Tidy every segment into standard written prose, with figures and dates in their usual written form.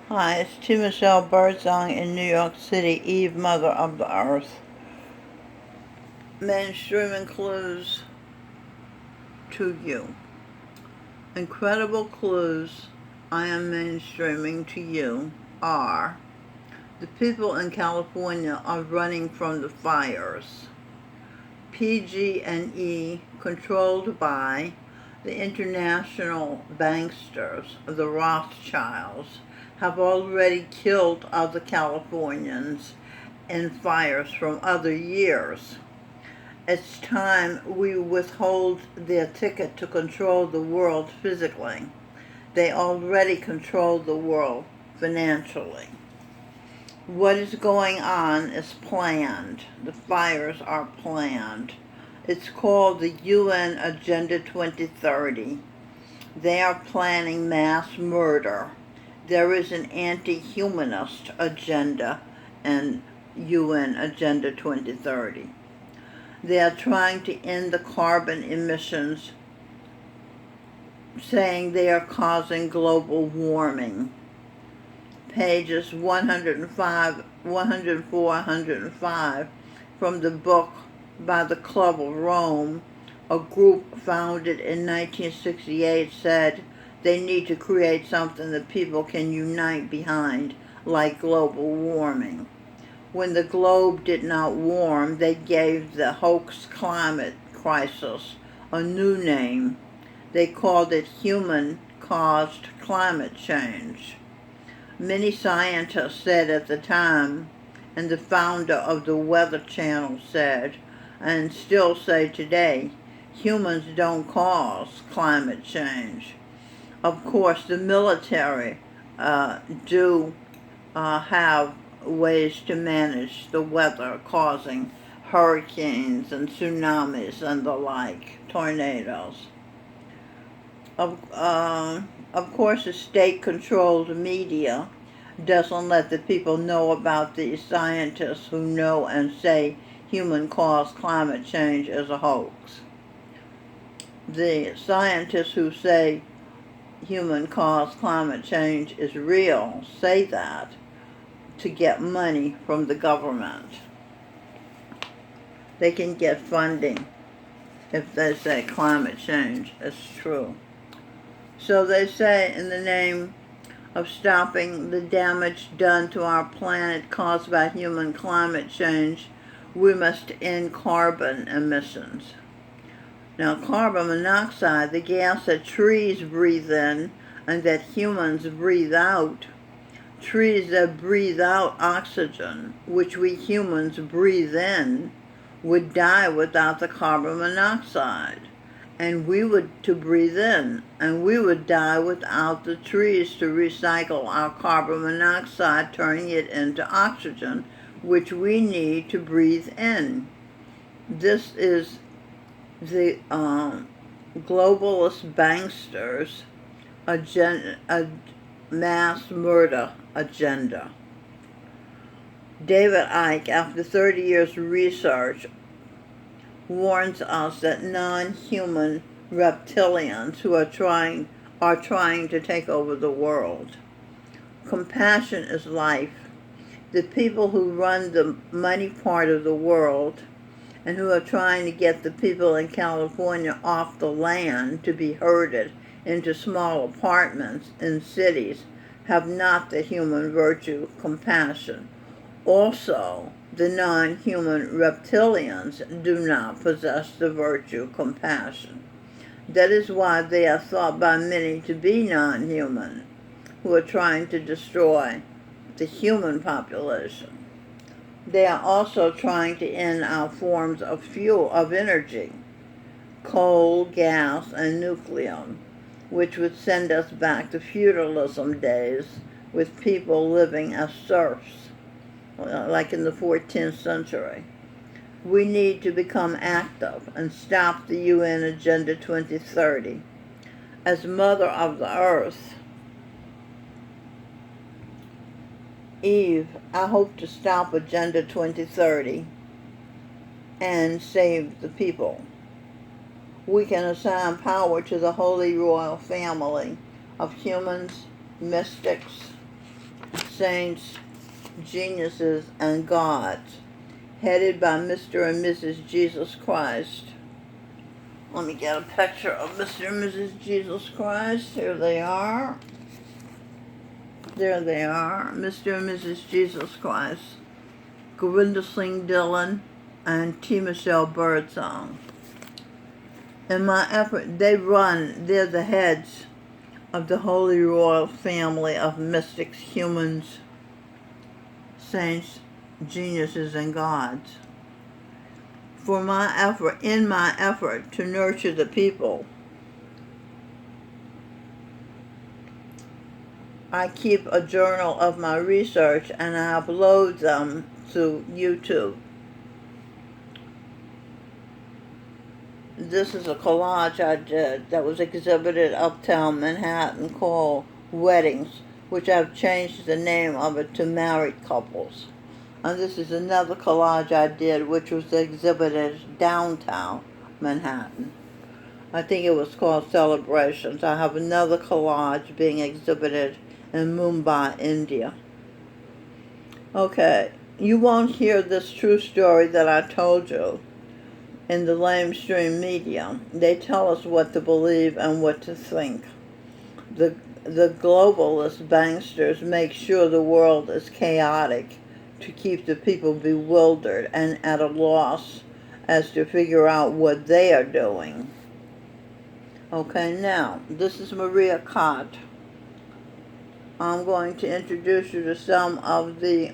Hi, it's T. Michelle Birdsong in New York City, Eve, Mother of the Earth. Mainstreaming clues to you. Incredible clues I am mainstreaming to you are: the people in California are running from the fires. PG&E, controlled by the international banksters, the Rothschilds, have already killed other Californians in fires from other years. It's time we withhold their ticket to control the world physically. They already control the world financially. What is going on is planned. The fires are planned. It's called the UN Agenda 2030. They are planning mass murder. There is an anti-humanist agenda in UN Agenda 2030. They are trying to end the carbon emissions, saying they are causing global warming. Pages 104, 105 from the book by the Club of Rome, a group founded in 1968, said they need to create something that people can unite behind, like global warming. When the globe did not warm, they gave the hoax climate crisis a new name. They called it human-caused climate change. Many scientists said at the time, and the founder of the Weather Channel said, and still say today, humans don't cause climate change. Of course, the military do have ways to manage the weather, causing hurricanes and tsunamis and the like, tornadoes. Of course, the state-controlled media doesn't let the people know about these scientists who know and say human-caused climate change is a hoax. The scientists who say human-caused climate change is real say that to get money from the government. They can get funding if they say climate change is true. So they say, in the name of stopping the damage done to our planet caused by human climate change, we must end carbon emissions. Now, carbon monoxide, the gas that trees breathe in and that humans breathe out, trees that breathe out oxygen, which we humans breathe in, would die without the carbon monoxide. And we would to breathe in, and we would die without the trees to recycle our carbon monoxide, turning it into oxygen, which we need to breathe in. This is the globalist banksters' mass murder agenda. David Icke, after 30 years of research, warns us that non-human reptilians who are trying to take over the world. Compassion is life. The people who run the money part of the world and who are trying to get the people in California off the land to be herded into small apartments in cities have not the human virtue compassion. Also, the non-human reptilians do not possess the virtue compassion. That is why they are thought by many to be non-human, who are trying to destroy the human population. They are also trying to end our forms of fuel, of energy, coal, gas, and nuclear, which would send us back to feudalism days with people living as serfs, like in the 14th century. We need to become active and stop the UN Agenda 2030. As Mother of the Earth, Eve, I hope to stop Agenda 2030 and save the people. We can assign power to the Holy Royal Family of humans, mystics, Saints, Geniuses, and Gods, headed by Mr. and Mrs. Jesus Christ. Let me get a picture of Mr. and Mrs. Jesus Christ. Here they are. There they are, Mr. and Mrs. Jesus Christ. Gorinda Singh Dillon and T. Michelle Birdsong. In my effort, they're the heads of the Holy Royal Family of mystics, humans, saints, geniuses, and gods. In my effort to nurture the people, I keep a journal of my research and I upload them to YouTube. This is a collage I did that was exhibited uptown Manhattan called Weddings, which I've changed the name of it to Married Couples. And this is another collage I did which was exhibited downtown Manhattan. I think it was called Celebrations. I have another collage being exhibited in Mumbai, India. Okay, you won't hear this true story that I told you in the lamestream media. They tell us what to believe and what to think. The globalist banksters make sure the world is chaotic to keep the people bewildered and at a loss as to figure out what they are doing. Okay, now, this is Maria Cott. I'm going to introduce you to some of the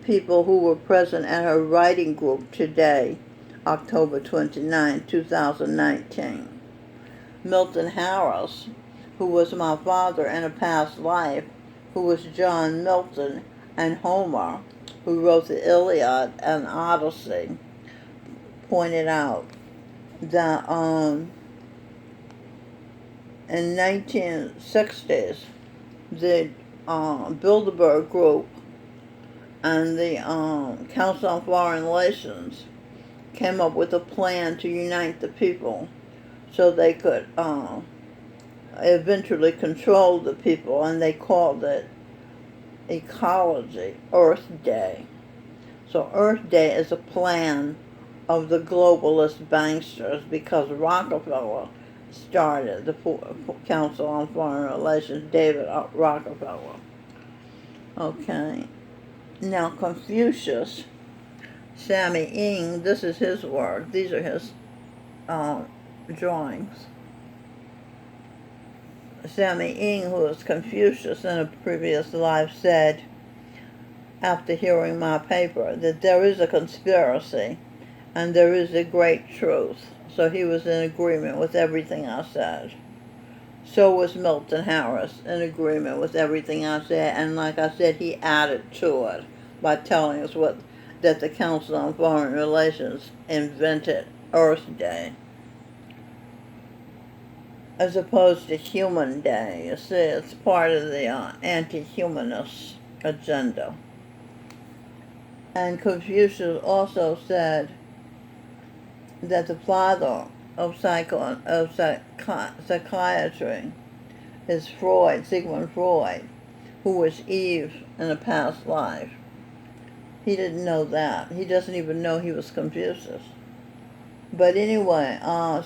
people who were present at her writing group today, October 29, 2019. Milton Harris, who was my father in a past life, who was John Milton, and Homer, who wrote the Iliad and Odyssey, pointed out that in 1960s, the Bilderberg Group and the Council on Foreign Relations came up with a plan to unite the people so they could eventually control the people, and they called it ecology, Earth Day. So Earth Day is a plan of the globalist banksters because Rockefeller started the Council on Foreign Relations, David Rockefeller. Okay. Now Confucius, Sammy Ng, this is his work. These are his drawings. Sammy Ng, who was Confucius in a previous life, said, after hearing my paper, that there is a conspiracy and there is a great truth. So he was in agreement with everything I said. So was Milton Harris in agreement with everything I said, and like I said, he added to it by telling us that the Council on Foreign Relations invented Earth Day as opposed to Human Day. You see, it's part of the anti-humanist agenda. And Confucius also said that the father of psychiatry is Freud, Sigmund Freud, who was Eve in a past life. He didn't know that. He doesn't even know he was Confucius. But anyway,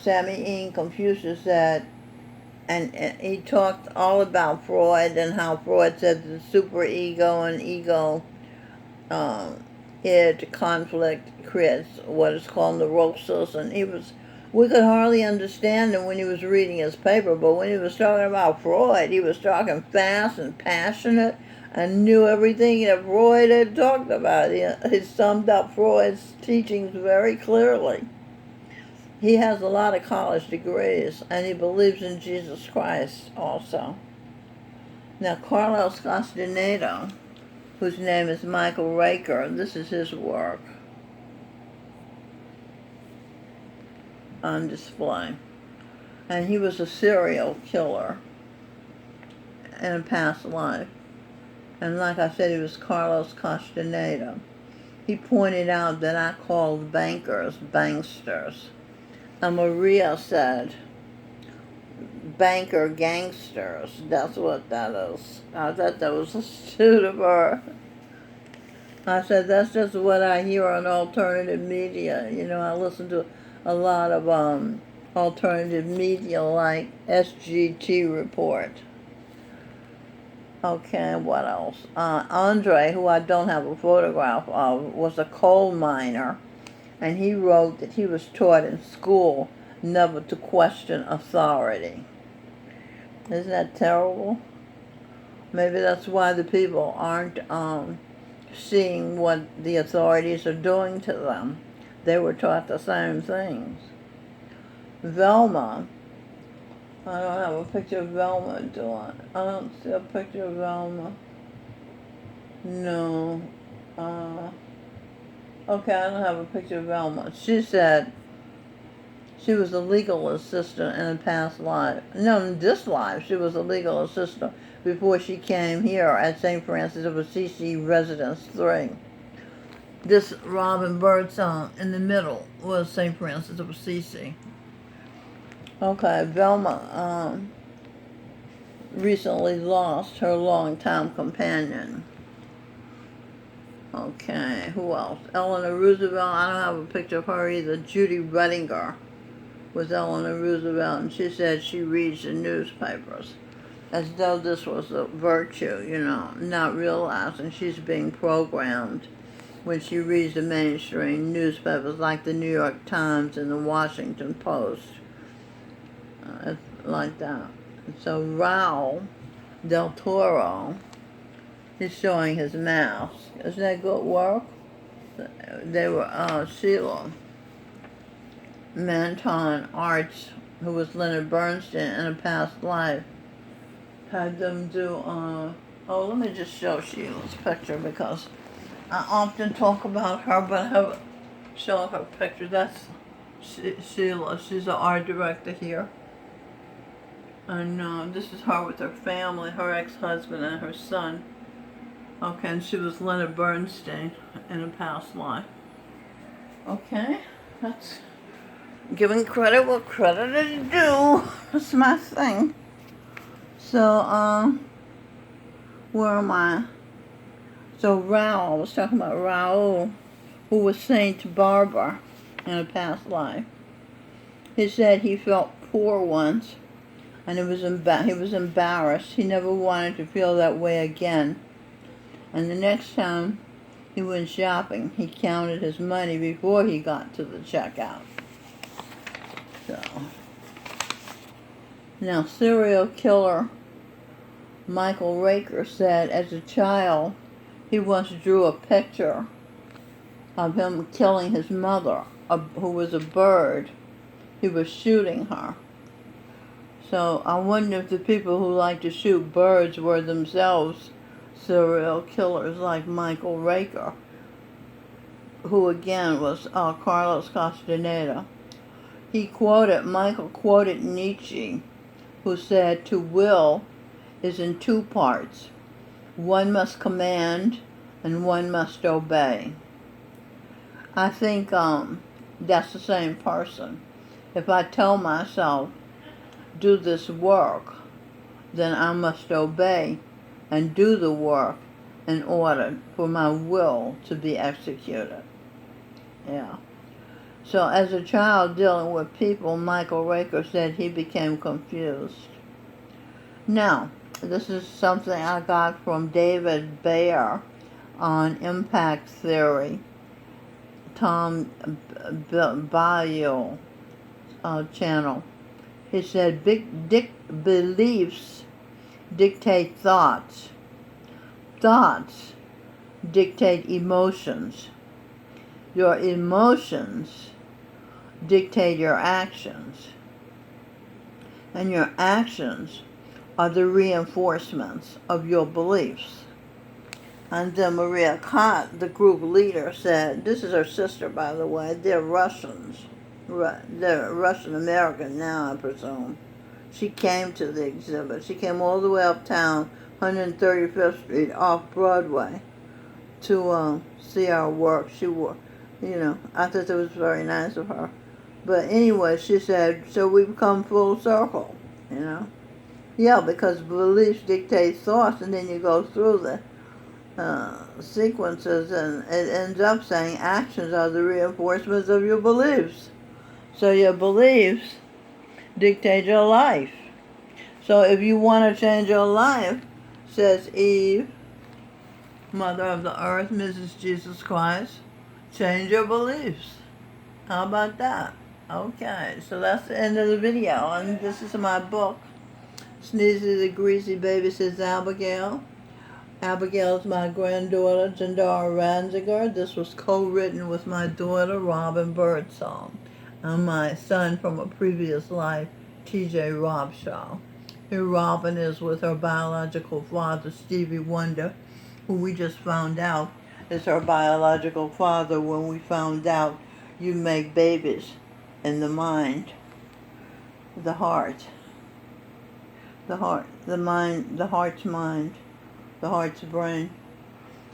Sammy Ng, Confucius said, and he talked all about Freud and how Freud said the superego and ego id conflict creates what is called neurosis, and we could hardly understand him when he was reading his paper, but when he was talking about Freud, he was talking fast and passionate and knew everything that Freud had talked about. He summed up Freud's teachings very clearly. He has a lot of college degrees, and he believes in Jesus Christ also. Now, Carlos Castaneda, whose name is Michael Raker, this is his work on display. And he was a serial killer in a past life. And like I said, he was Carlos Castaneda. He pointed out that I called bankers banksters. And Maria said, banker gangsters. That's what that is. I thought that was a student of her. I said, that's just what I hear on alternative media. You know, I listen to a lot of alternative media like SGT Report. Okay, what else? Andre, who I don't have a photograph of, was a coal miner, and he wrote that he was taught in school never to question authority. Isn't that terrible? Maybe that's why the people aren't seeing what the authorities are doing to them. They were taught the same things. Velma. I don't have a picture of Velma, do I? I don't see a picture of Velma. No. Okay, I don't have a picture of Velma. She said she was a legal assistant in a past life. No, in this life, she was a legal assistant before she came here at St. Francis of Assisi Residence 3. This Robin Bird song in the middle was St. Francis of Assisi. Okay, Velma recently lost her longtime companion. Okay, who else? Eleanor Roosevelt. I don't have a picture of her either. Judy Redinger was Eleanor Roosevelt, and she said she reads the newspapers as though this was a virtue, you know, not realizing she's being programmed when she reads the mainstream newspapers like the New York Times and the Washington Post. It's like that. So Raul del Toro is showing his mask. Isn't that good work? They were Sheila Manton Arts, who was Leonard Bernstein in a past life, had them do, let me just show Sheila's picture because I often talk about her, but I haven't shown her picture. That's Sheila. She's the art director here. And this is her with her family, her ex-husband and her son. Okay, and she was Leonard Bernstein in a past life. Okay, that's giving credit what credit is due. That's my thing. So, where am I? So Raul, I was talking about Raul, who was Saint Barbara in a past life. He said he felt poor once, and he was embarrassed. He never wanted to feel that way again. And the next time he went shopping, he counted his money before he got to the checkout. So, now serial killer Michael Raker said as a child he once drew a picture of him killing his mother, who was a bird. He was shooting her. So I wonder if the people who like to shoot birds were themselves serial killers like Michael Raker, who again was Carlos Castaneda. Michael quoted Nietzsche, who said, "To will is in two parts. One must command and one must obey." I think that's the same person. If I tell myself, do this work, then I must obey and do the work in order for my will to be executed. Yeah. So as a child dealing with people, Michael Raker said he became confused. Now, this is something I got from David Bayer on Impact Theory, Tom Bayou channel. He said beliefs dictate thoughts. Thoughts dictate emotions. Your emotions dictate your actions. And your actions are the reinforcements of your beliefs. And then Maria Kant, the group leader, said, this is her sister, by the way, they're Russians. They're Russian-American now, I presume. She came to the exhibit. She came all the way uptown, 135th Street, off Broadway, to see our work. I thought that was very nice of her. But anyway, she said, so we've come full circle. you know. Yeah, because beliefs dictate thoughts, and then you go through the sequences, and it ends up saying actions are the reinforcements of your beliefs. So your beliefs dictate your life. So if you want to change your life, says Eve, Mother of the Earth, Mrs. Jesus Christ, change your beliefs. How about that? Okay, so that's the end of the video, and this is my book, Sneezy the Greasy Baby, says Abigail. Abigail is my granddaughter, Jandara Ranziger. This was co-written with my daughter, Robin Birdsong, and my son from a previous life, T.J. Robshaw. Here Robin is with her biological father, Stevie Wonder, who we just found out is her biological father when we found out you make babies in the mind, the heart, the mind, the heart's mind, the heart's brain.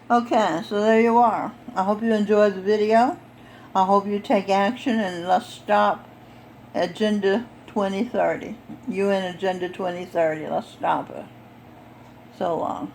Okay, so there you are. I hope you enjoyed the video. I hope you take action, and let's stop Agenda 2030. UN Agenda 2030. Let's stop it. So long.